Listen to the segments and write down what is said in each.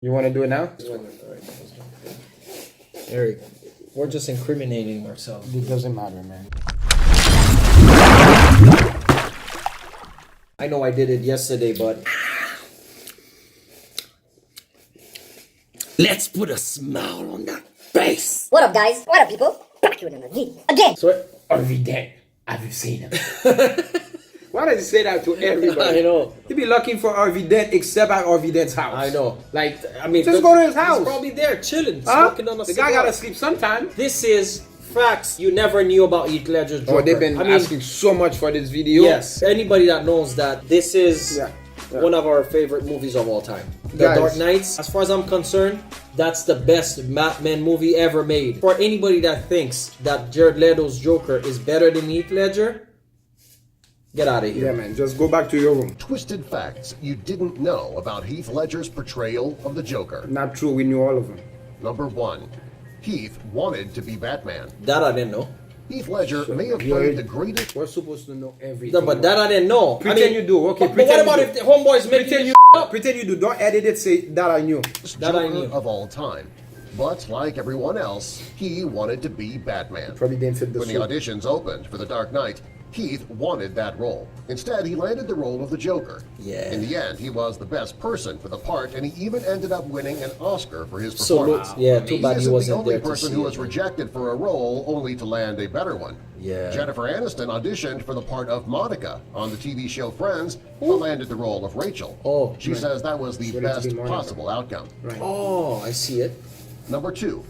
You want to do it now? Eric, we're just incriminating ourselves. It doesn't matter, man. I know I did it yesterday, but let's put a smile on that face. What up, guys? What up, people? Back with another video again. So, Harvey Dent, have you seen him? Why does he say that to everybody? I know. He be looking for Harvey Dent except at Harvey Dent's house. I know. Like, I mean, just go to his house. He's probably there chilling, Huh? smoking on a The cigar. guy gotta sleep sometime. This is facts you never knew about Heath Ledger's Joker. Oh, they've been asking so much for this video. Yes. Anybody that knows that this is one of our favorite movies of all time. The Guys. Dark Knights, as far as I'm concerned, that's the best Batman movie ever made. For anybody that thinks that Jared Leto's Joker is better than Heath Ledger, get out of here. Yeah, man. Just go back to your room. Twisted facts you didn't know about Heath Ledger's portrayal of the Joker. Not true. We knew all of them. Number 1. Heath wanted to be Batman. That I didn't know. Heath Ledger may have played the greatest... We're supposed to know everything. No, but that I didn't know. Pretend you do. Okay, But what pretend about you if do. the homeboys making Pretend it you up? pretend you do. Don't edit it. Say that I knew. That I Joker knew. of all time. But like everyone else, he wanted to be Batman. Probably didn't fit the When the suit. auditions opened for The Dark Knight, Heath wanted that role. Instead, he landed the role of the Joker. Yeah. In the end, he was the best person for the part, and he even ended up winning an Oscar for his So, performance. yeah, too bad he isn't wasn't the only there to person see who it. was rejected for a role only to land a better one. Yeah. Jennifer Aniston auditioned for the part of Monica on the TV show Friends, but landed the role of Rachel. Oh, she says that was the Wanted to be best Monica. possible outcome. Right. Oh, I see it. Number 2,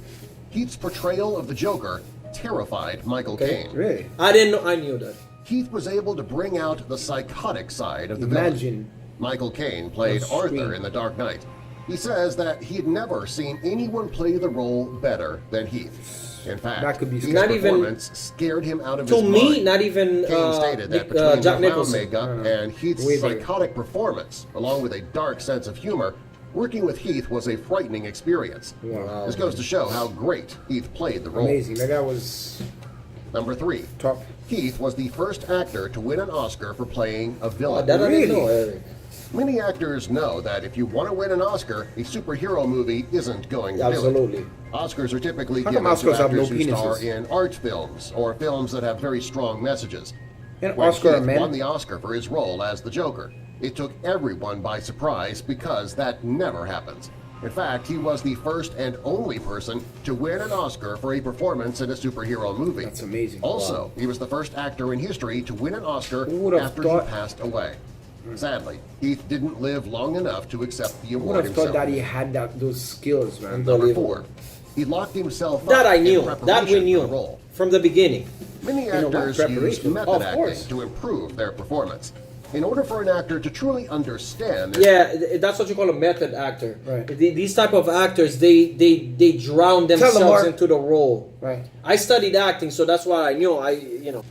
Heath's portrayal of the Joker terrified Michael Caine. Really? I didn't know. I knew that. Heath was able to bring out the psychotic side of the villain. Imagine. Michael Caine played On screen. Arthur in The Dark Knight. He says that he had never seen anyone play the role better than Heath. In fact, That could be his Not even- performance scared him out of To his me, mind. not even Caine stated that between Jack the clown Nicholson. makeup and Heath's Way better. psychotic performance, along with a dark sense of humor, working with Heath was a frightening experience. Wow. This goes to show how great Heath played the role. Amazing. That guy was Number 3. top. Heath was the first actor to win an Oscar for playing a Oh, villain. that I didn't Really? know, Eric. Many actors know that if you want to win an Oscar, a superhero movie isn't going to do Absolutely. it. Oscars are typically How given come to Oscars have no actors who star penises? in art films or films that have very strong messages. And When Oscar, Heath man. won the Oscar for his role as the Joker, it took everyone by surprise because that never happens. In fact, he was the first and only person to win an Oscar for a performance in a superhero movie. That's amazing. Also, he was the first actor in history to win an Oscar Who would have after thought- he passed away. Sadly, Heath didn't live long enough to accept the I would award have himself. thought that he had those skills, man. Number 4, he locked himself That up I in knew. That we preparation for knew the role. from the beginning. Many know what? actors use Preparation. method Of acting course. to improve their performance. In order for an actor to truly understand this, Yeah, that's what you call a method actor. Right. These type of actors, they drown themselves Mark. into the role. Right. I studied acting, so that's why I knew.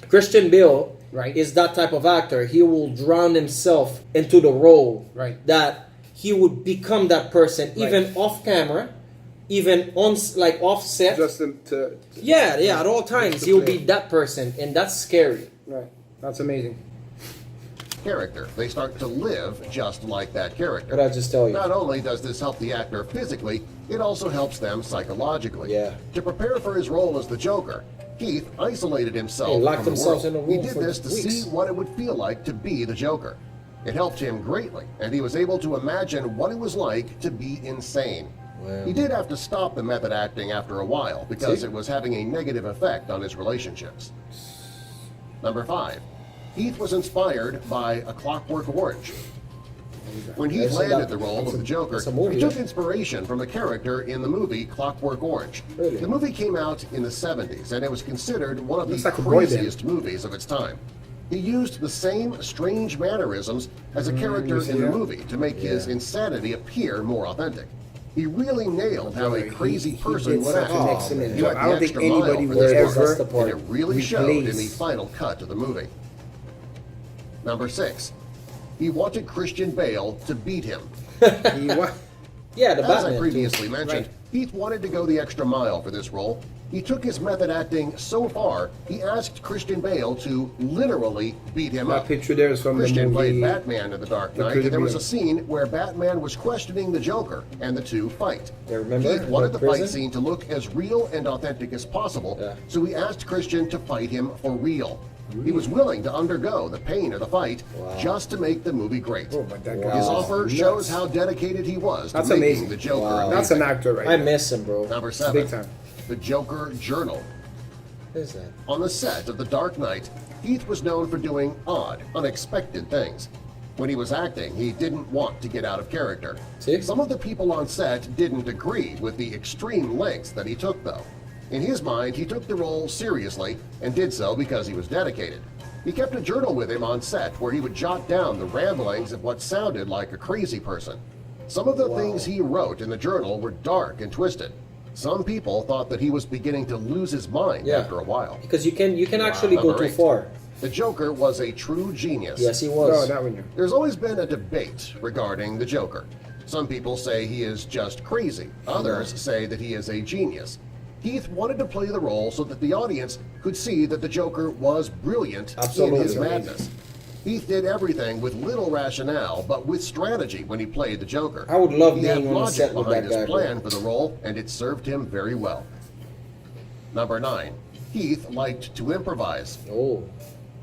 Christian Bale Right. is that type of actor. He will drown himself into the role. Right. That he would become that person, Right. even off camera, even on offset. Just to Yeah, at all times to he will play. be that person, and that's scary. right. That's amazing. character. They start to live just like that character. What I just tell you. Not only does this help the actor physically, it also helps them psychologically. Yeah. To prepare for his role as the Joker, Heath isolated himself He locked from the himself world. in a He room did for this to weeks. see what it would feel like to be the Joker. It helped him greatly, and he was able to imagine what it was like to be insane. Wow. He did have to stop the method acting after a while because See? it was having a negative effect on his relationships. Number 5. Heath was inspired by A Clockwork Orange. When Heath That's a- landed the role that's of a- the Joker, that's a movie, he took yeah. inspiration from a character in the movie Clockwork Orange. Really? The movie came out in the 70s, and it was considered one of the Looks like a boy band. craziest movies of its time. He used the same strange mannerisms as a character you see in the that? movie to make his insanity appear more authentic. He really nailed how a crazy He person did would such act. an excellent He job. went I the don't think extra mile anybody for would this That's part, the part. and it really showed in the replace. final cut of the movie. Number 6. He wanted Christian Bale to beat him. He wa- Yeah, the As Batman. I too. previously mentioned, Right. Heath wanted to go the extra mile for this role. He took his method acting so far, he asked Christian Bale to literally beat him That up. picture there is from Christian the movie. played Batman in The Dark Knight, and there was a scene where Batman was questioning the Joker, and the two fight. Yeah, remember? Heath wanted the Prison? fight scene to look as real and authentic as possible, Yeah. so he asked Christian to fight him for real. He was willing to undergo the pain of the fight just to make the movie great. Oh, but that His guy is offer nuts. shows how dedicated he was That's to making amazing. the Joker Wow. That's amazing. an actor right I there. miss him, bro. Number Big 7, time. The Joker Journal. What is that? On the set of The Dark Knight, Heath was known for doing odd, unexpected things. When he was acting, he didn't want to get out of character. See? Some of the people on set didn't agree with the extreme lengths that he took, though. In his mind, he took the role seriously and did so because he was dedicated. He kept a journal with him on set where he would jot down the ramblings of what sounded like a crazy person. Some of the things he wrote in the journal were dark and twisted. Some people thought that he was beginning to lose his mind Yeah. after a while. Because you can actually go Number too 8. far. The Joker was a true genius. Yes, he Oh, was. that one. Yeah. There's always been a debate regarding the Joker. Some people say he is just crazy. Others say that he is a genius. Heath wanted to play the role so that the audience could see that the Joker was brilliant Absolutely. in his madness. Heath did everything with little rationale, but with strategy when he played the Joker. I would love he had being on the logic set with behind that his guy, bro. plan for the role, and it served him very well. Number 9. Heath liked to improvise. Oh.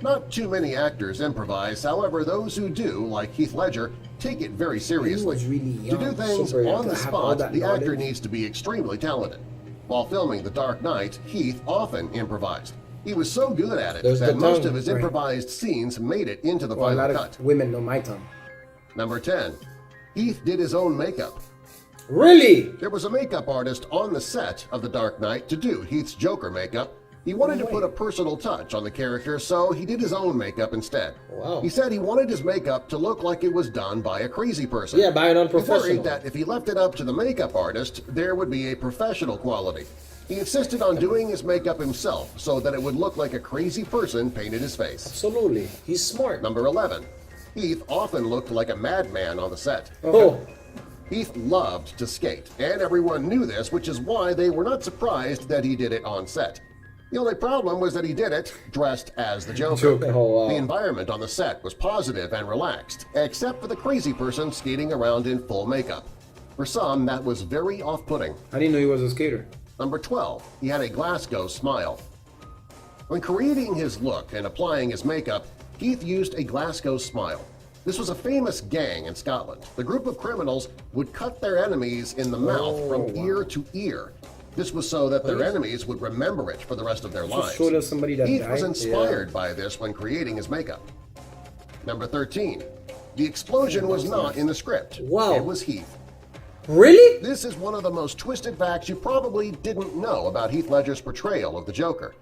Not too many actors improvise, however, those who do, like Heath Ledger, take it very seriously. was really To do young, things super young. on the To have all spot, that the actor knowledge. needs to be extremely talented. While filming The Dark Knight, Heath often improvised. He was so good at it There's that the most tongue, of his right. improvised scenes made it into the Well, a final lot cut. of women know my tongue. Number 10. Heath did his own makeup. Really? There was a makeup artist on the set of The Dark Knight to do Heath's Joker makeup. He wanted to put a personal touch on the character, so he did his own makeup instead. Wow. He said he wanted his makeup to look like it was done by a crazy person. Yeah, by an He unprofessional. worried that if he left it up to the makeup artist, there would be a professional quality. He insisted on doing his makeup himself so that it would look like a crazy person painted his face. Absolutely. He's smart. Number 11. Heath often looked like a madman on the set. Oh. Heath loved to skate, and everyone knew this, which is why they were not surprised that he did it on set. The only problem was that he did it dressed as the Joker. Joker. Oh, wow. The environment on the set was positive and relaxed, except for the crazy person skating around in full makeup. For some, that was very off-putting. I didn't know he was a skater. Number 12. He had a Glasgow Smile. When creating his look and applying his makeup, Heath used a Glasgow Smile. This was a famous gang in Scotland. The group of criminals would cut their enemies in the mouth from ear to ear. This was so that their enemies would remember it for the rest of their lives. showed us somebody that Heath was died. inspired by this when creating his makeup. Number 13. The explosion was not in the script. Wow. It was Heath. Really? This is one of the most twisted facts you probably didn't know about Heath Ledger's portrayal of the Joker.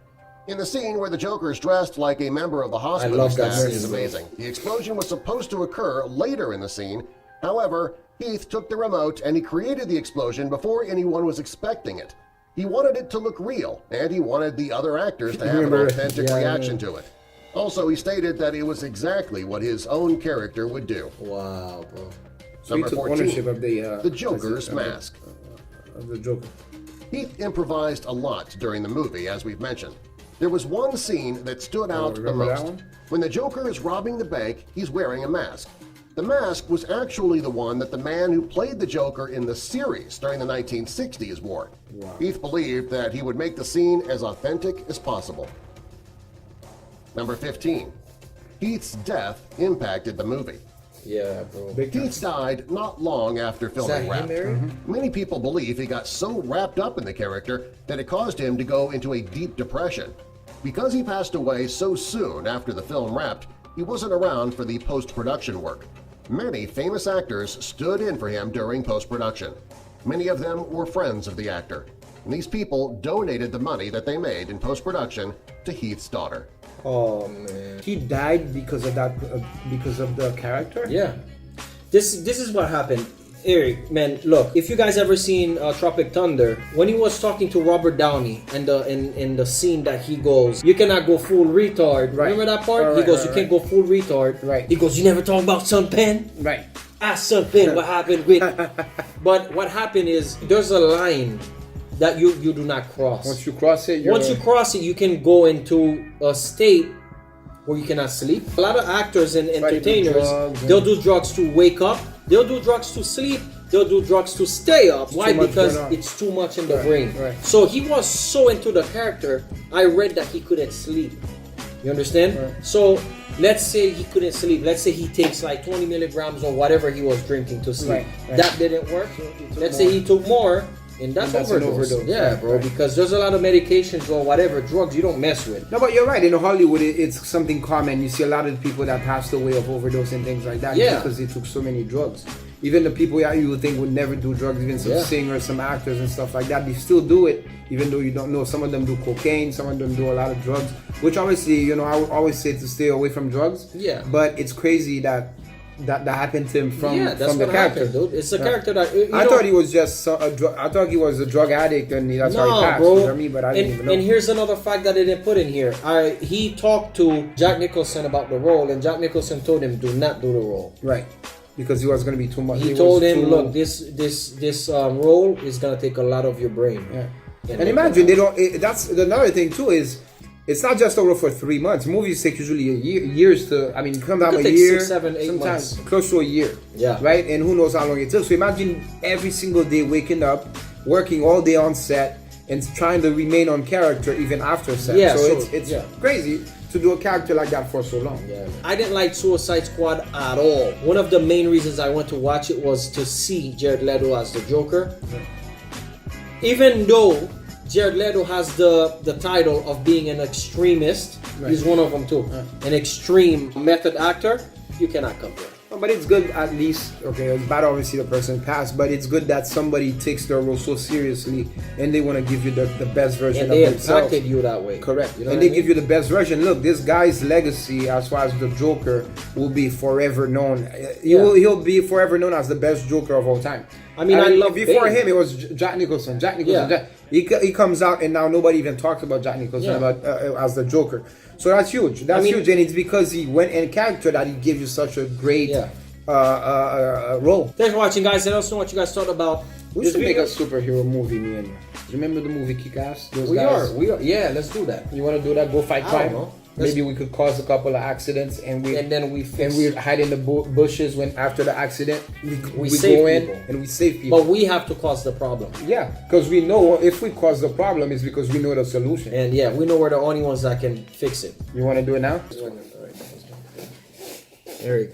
In the scene where the Joker is dressed like a member of the hospital love that staff scene. is amazing. The explosion was supposed to occur later in the scene. However, Heath took the remote and he created the explosion before anyone was expecting it. He wanted it to look real, and he wanted the other actors to have an Remember- authentic yeah, reaction to it. Also, he stated that it was exactly what his own character would do. Wow, bro. So he Number took 14, ownership of the Joker's mask. Of the Joker. Heath improvised a lot during the movie, as we've mentioned. There was one scene that stood out the remember that most. one? When the Joker is robbing the bank, he's wearing a mask. The mask was actually the one that the man who played the Joker in the series during the 1960s wore. Wow. Heath believed that he would make the scene as authentic as possible. Number 15. Heath's death impacted the movie. Yeah, bro. Big time. Heath died not long after Is filming that him, Wrapped. Eric? Many people believe he got so wrapped up in the character that it caused him to go into a deep depression. Because he passed away so soon after the film Wrapped, he wasn't around for the post-production work. Many famous actors stood in for him during post-production. Many of them were friends of the actor. And these people donated the money that they made in post-production to Heath's daughter. Oh, man. He died because of that, because of the character. Yeah. This is what happened. Eric, man, look, if you guys ever seen Tropic Thunder, when he was talking to Robert Downey and in the scene that he goes, you cannot go full retard. Right. Remember that part? Right, He goes, right, you can't go full retard. Right. He goes, you never talk about Sun Pen? Right. Ask Sun Pen what happened with. But what happened is, there's a line that you do not cross. Once you cross it, Once you cross it, you can go into a state where you cannot sleep. A lot of actors and entertainers, they'll do drugs to wake up. They'll do drugs to sleep. They'll do drugs to stay up. Why? Because it's too much in the brain. Right. So he was so into the character, I read that he couldn't sleep. You understand? Right. So let's say he couldn't sleep. Let's say he takes like 20 milligrams or whatever he was drinking to sleep. Right. That didn't work. Let's say he took more. And that's an overdose. overdose. Yeah, Right, bro. right. Because there's a lot of medications or whatever drugs you don't mess with. No, but you're right. In Hollywood, it's something common. You see a lot of people that passed away of overdose and things like that. Yeah. Because they took so many drugs. Even the people that you would think would never do drugs, even some singers, some actors and stuff like that, they still do it, even though you don't know. Some of them do cocaine, some of them do a lot of drugs, which obviously, you know, I would always say to stay away from drugs. Yeah. But it's crazy that happened to him from the character. Happened, dude. It's a character that I thought he was just I thought he was a drug addict and that's how he passed. Bro. You know what I mean? But I didn't even know. And here's another fact that they didn't put in here. He talked to Jack Nicholson about the role, and Jack Nicholson told him, "Do not do the role." Right. Because he was going to be too much. He told him, "Look, this role is going to take a lot of your brain." Yeah. And imagine they don't. That's another thing too. Is it's not just a role for 3 months. Movies take usually years to. I mean, come down a year, 6, 7, 8 sometimes months. close to a year. Yeah. Right. And who knows how long it took. So imagine every single day waking up, working all day on set, and trying to remain on character even after set. Yeah, So so, it's yeah. crazy to do a character like that for so long. Yeah. I didn't like Suicide Squad at all. One of the main reasons I went to watch it was to see Jared Leto as the Joker. Even though Jared Leto has the title of being an extremist, he's one of them too. An extreme method actor, you cannot compare. But it's good at least, okay, it's bad obviously the person passed, but it's good that somebody takes their role so seriously and they want to give you the best version And they of themselves. impacted you that way. Correct. You know and what they give you the best version. Look, this guy's legacy as far as the Joker will be forever known. He'll be forever known as the best Joker of all time. I mean, I love before Bane. him it was Jack Nicholson. He comes out and now nobody even talks about Jack Nicholson as the Joker. So that's huge. That's huge, and it's because he went in character that he gave you such a great role. Thanks for watching, guys. Let us know what you guys thought about We this should make video. a superhero movie, me and you. Do you remember the movie Kick-Ass? We are. Yeah, let's do that. You want to do that? Go fight I crime? don't know. Maybe we could cause a couple of accidents and then we hide in the bushes when after the accident we save go in people. and we save people. But we have to cause the problem. Yeah, because we know if we cause the problem, it's because we know the solution. And yeah, we know we're the only ones that can fix it. You want to do it now? Eric,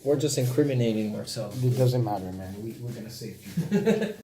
we're just incriminating ourselves. It doesn't matter, man. We're gonna save people.